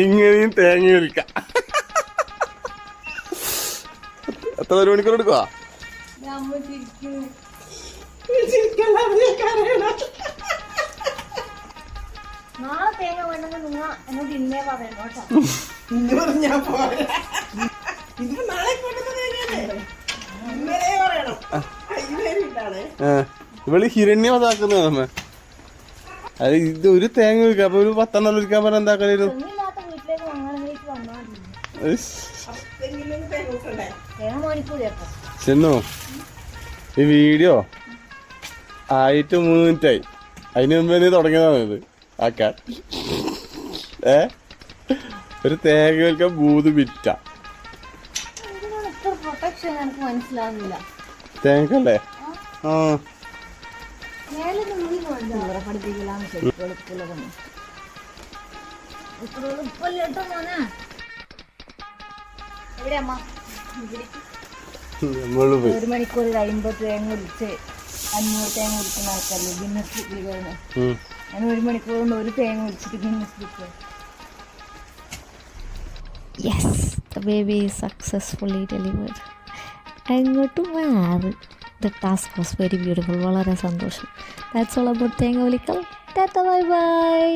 ഇങ്ങനെയും തേങ്ങ വിൽക്കാം. എത്ര ഒരു മണിക്കൂർ എടുക്കുവാ? നാളെ തേങ്ങ വേണമെങ്കിൽ നിങ്ങൾ എന്നോട് ഇന്നേ പറയണോ കേട്ടോ. ഇവള് ഹിരണ്യവതാക്കുന്ന നമ്മ. അത് ഇത് ഒരു തേങ്ങ വിൽക്കാം. അപ്പൊ ഒരു 10 വിൽക്കാൻ പറഞ്ഞ എന്താക്കായിരുന്നു? ഇല്ലാത്ത വീട്ടിലേക്ക് വാങ്ങാനെങ്കിൽ വന്നാൽ തേങ്ങ മണിക്കൂർ കേട്ടോ. ചെന്നോ ഈ വീഡിയോ ആയിട്ട് 3 മിനിറ്റായി. അതിന് മുമ്പേ നീ തുടങ്ങിയതാണ് ഇത് ആക്കാൻ. ഒരു തേങ്ങ വിൽക്കാൻ 3 മിനിറ്റാ. പ്രൊട്ടക്ഷൻ എനിക്ക് മനസ്സിലാവുന്നില്ല. തേങ്ങല്ലേ? ആ പഠിപ്പിക്കലാന്ന് ഒരു മണിക്കൂർ 50 തേങ്ങ വിളിച്ച് 500 തേങ്ങ വിളിക്കുന്ന ആൾക്കാരല്ലേ ഗിന്നസ് ബുക്കിൽ കയറുന്നത്. ഞാൻ 1 മണിക്കൂർ കൊണ്ട് 1 തേങ്ങ വിളിച്ചിട്ട് Guinness book. Yes, the baby is successfully delivered. അങ്ങോട്ട് മാറി. The task was very beautiful. വളരെ സന്തോഷം. ദാറ്റ്സ് ഓൾ അബൌട്ട് തേങ്ങ വിളിക്കൽ. Tata, bye bye.